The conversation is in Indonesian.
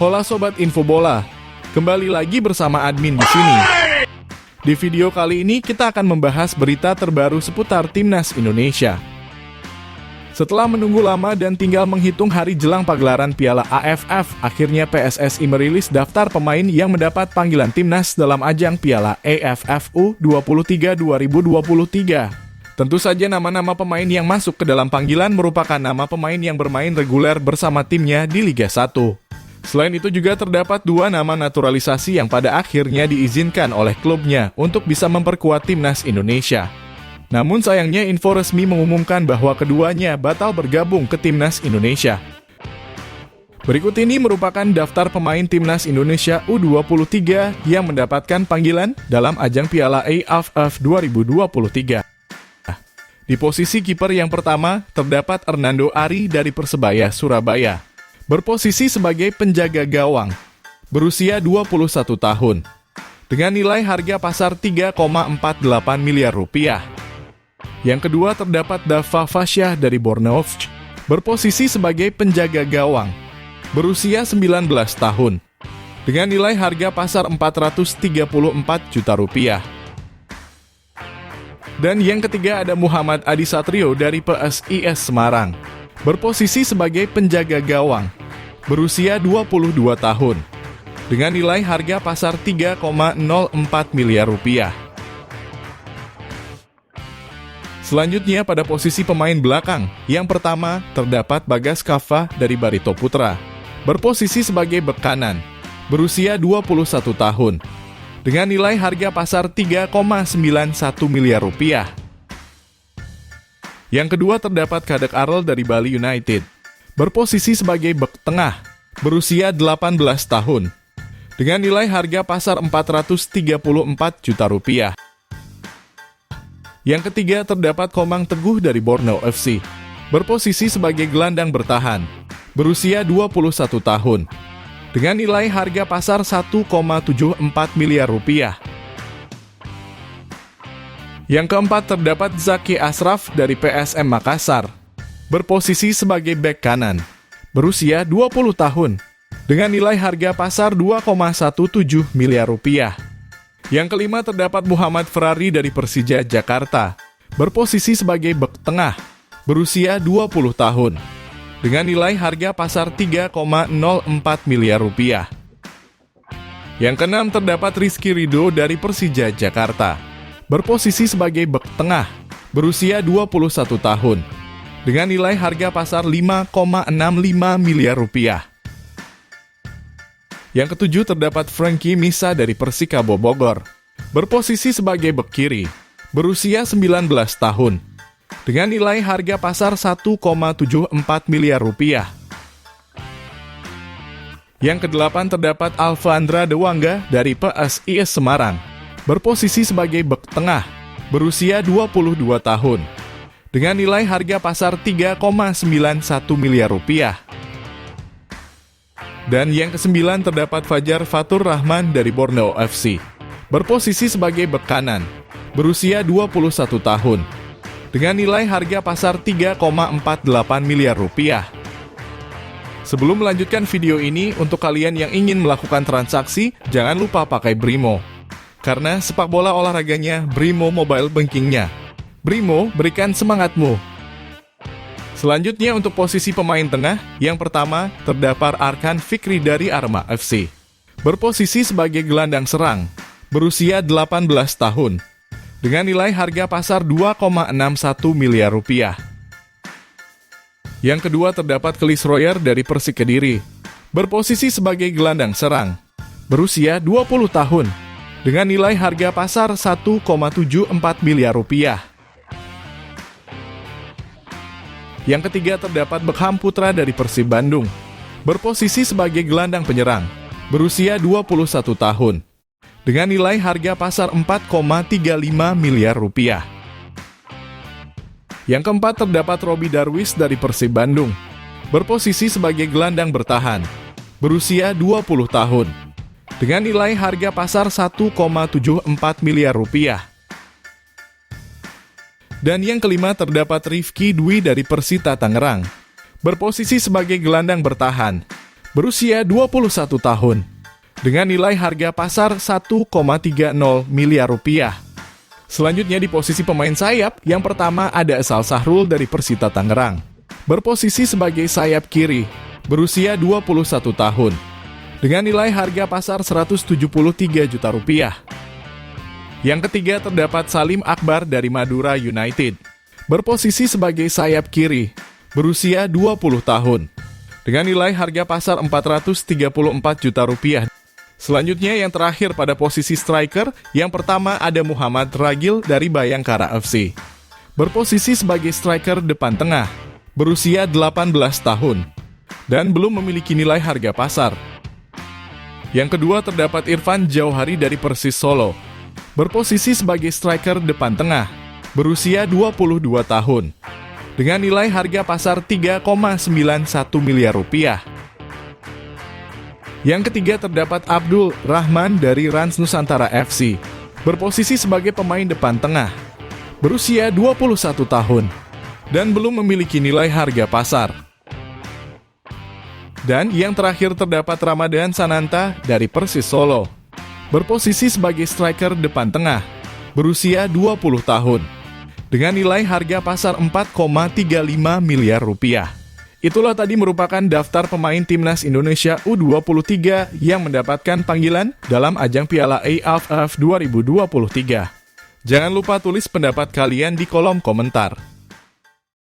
Hola Sobat Info Bola, kembali lagi bersama admin di sini. Di video kali ini kita akan membahas berita terbaru seputar Timnas Indonesia. Setelah menunggu lama dan tinggal menghitung hari jelang pagelaran Piala AFF, akhirnya PSSI merilis daftar pemain yang mendapat panggilan Timnas dalam ajang Piala AFF U23 2023. Tentu saja nama-nama pemain yang masuk ke dalam panggilan merupakan nama pemain yang bermain reguler bersama timnya di Liga 1. Selain itu juga terdapat dua nama naturalisasi yang pada akhirnya diizinkan oleh klubnya untuk bisa memperkuat Timnas Indonesia. Namun sayangnya info resmi mengumumkan bahwa keduanya batal bergabung ke Timnas Indonesia. Berikut ini merupakan daftar pemain Timnas Indonesia U23 yang mendapatkan panggilan dalam ajang Piala AFF 2023. Di posisi kiper yang pertama terdapat Hernando Ari dari Persebaya Surabaya. Berposisi sebagai penjaga gawang, berusia 21 tahun, dengan nilai harga pasar 3,48 miliar rupiah. Yang kedua terdapat Dava Fasyah dari Borneo, berposisi sebagai penjaga gawang, berusia 19 tahun, dengan nilai harga pasar 434 juta rupiah. Dan yang ketiga ada Muhammad Adi Satrio dari PSIS Semarang, berposisi sebagai penjaga gawang, berusia 22 tahun, dengan nilai harga pasar 3,04 miliar rupiah. Selanjutnya pada posisi pemain belakang, yang pertama terdapat Bagas Kava dari Barito Putra, berposisi sebagai bek kanan, berusia 21 tahun, dengan nilai harga pasar 3,91 miliar rupiah. Yang kedua terdapat Kadek Arel dari Bali United, berposisi sebagai bek tengah, berusia 18 tahun, dengan nilai harga pasar 434 juta rupiah. Yang ketiga terdapat Komang Teguh dari Borneo FC, berposisi sebagai gelandang bertahan, berusia 21 tahun, dengan nilai harga pasar 1,74 miliar rupiah. Yang keempat terdapat Zaki Ashraf dari PSM Makassar, berposisi sebagai bek kanan, berusia 20 tahun, dengan nilai harga pasar 2,17 miliar rupiah. Yang kelima terdapat Muhammad Ferrari dari Persija Jakarta, berposisi sebagai bek tengah, berusia 20 tahun, dengan nilai harga pasar 3,04 miliar rupiah. Yang keenam terdapat Rizky Ridho dari Persija Jakarta, berposisi sebagai bek tengah, berusia 21 tahun, dengan nilai harga pasar 5,65 miliar rupiah. Yang ketujuh terdapat Frankie Misa dari Persikabo Bogor, berposisi sebagai bek kiri, berusia 19 tahun, dengan nilai harga pasar 1,74 miliar rupiah. Yang kedelapan terdapat Alfandra Dewangga dari PSIS Semarang, berposisi sebagai bek tengah, berusia 22 tahun, dengan nilai harga pasar 3,91 miliar rupiah. Dan yang kesembilan terdapat Fajar Fatur Rahman dari Borneo FC, berposisi sebagai bek kanan, berusia 21 tahun, dengan nilai harga pasar 3,48 miliar rupiah. Sebelum melanjutkan video ini, untuk kalian yang ingin melakukan transaksi, jangan lupa pakai Brimo. Karena sepak bola olahraganya, Brimo mobile bankingnya. Brimo, berikan semangatmu. Selanjutnya untuk posisi pemain tengah, yang pertama terdapat Arkan Fikri dari Arema FC, berposisi sebagai gelandang serang, berusia 18 tahun, dengan nilai harga pasar 2,61 miliar rupiah. Yang kedua terdapat Kelis Royer dari Persik Kediri, berposisi sebagai gelandang serang, berusia 20 tahun, dengan nilai harga pasar 1,74 miliar rupiah. Yang ketiga terdapat Bekham Putra dari Persib Bandung, berposisi sebagai gelandang penyerang, berusia 21 tahun, dengan nilai harga pasar 4,35 miliar rupiah. Yang keempat terdapat Robi Darwis dari Persib Bandung, berposisi sebagai gelandang bertahan, berusia 20 tahun, dengan nilai harga pasar 1,74 miliar rupiah. Dan yang kelima terdapat Rifki Dwi dari Persita Tangerang, berposisi sebagai gelandang bertahan, berusia 21 tahun, dengan nilai harga pasar 1,30 miliar rupiah. Selanjutnya di posisi pemain sayap, yang pertama ada Asal Sahrul dari Persita Tangerang. Berposisi sebagai sayap kiri, berusia 21 tahun, dengan nilai harga pasar 173 juta rupiah. Yang ketiga terdapat Salim Akbar dari Madura United. Berposisi sebagai sayap kiri, berusia 20 tahun, dengan nilai harga pasar 434 juta rupiah. Selanjutnya yang terakhir pada posisi striker, yang pertama ada Muhammad Ragil dari Bayangkara FC. Berposisi sebagai striker depan tengah, berusia 18 tahun, dan belum memiliki nilai harga pasar. Yang kedua terdapat Irfan Jauhari dari Persis Solo. Berposisi sebagai striker depan tengah, berusia 22 tahun, dengan nilai harga pasar 3,91 miliar rupiah. Yang ketiga terdapat Abdul Rahman dari Rans Nusantara FC. Berposisi sebagai pemain depan tengah, berusia 21 tahun, dan belum memiliki nilai harga pasar. Dan yang terakhir terdapat Ramadan Sananta dari Persis Solo. Berposisi sebagai striker depan tengah, berusia 20 tahun, dengan nilai harga pasar 4,35 miliar rupiah. Itulah tadi merupakan daftar pemain Timnas Indonesia U23 yang mendapatkan panggilan dalam ajang Piala AFF 2023. Jangan lupa tulis pendapat kalian di kolom komentar.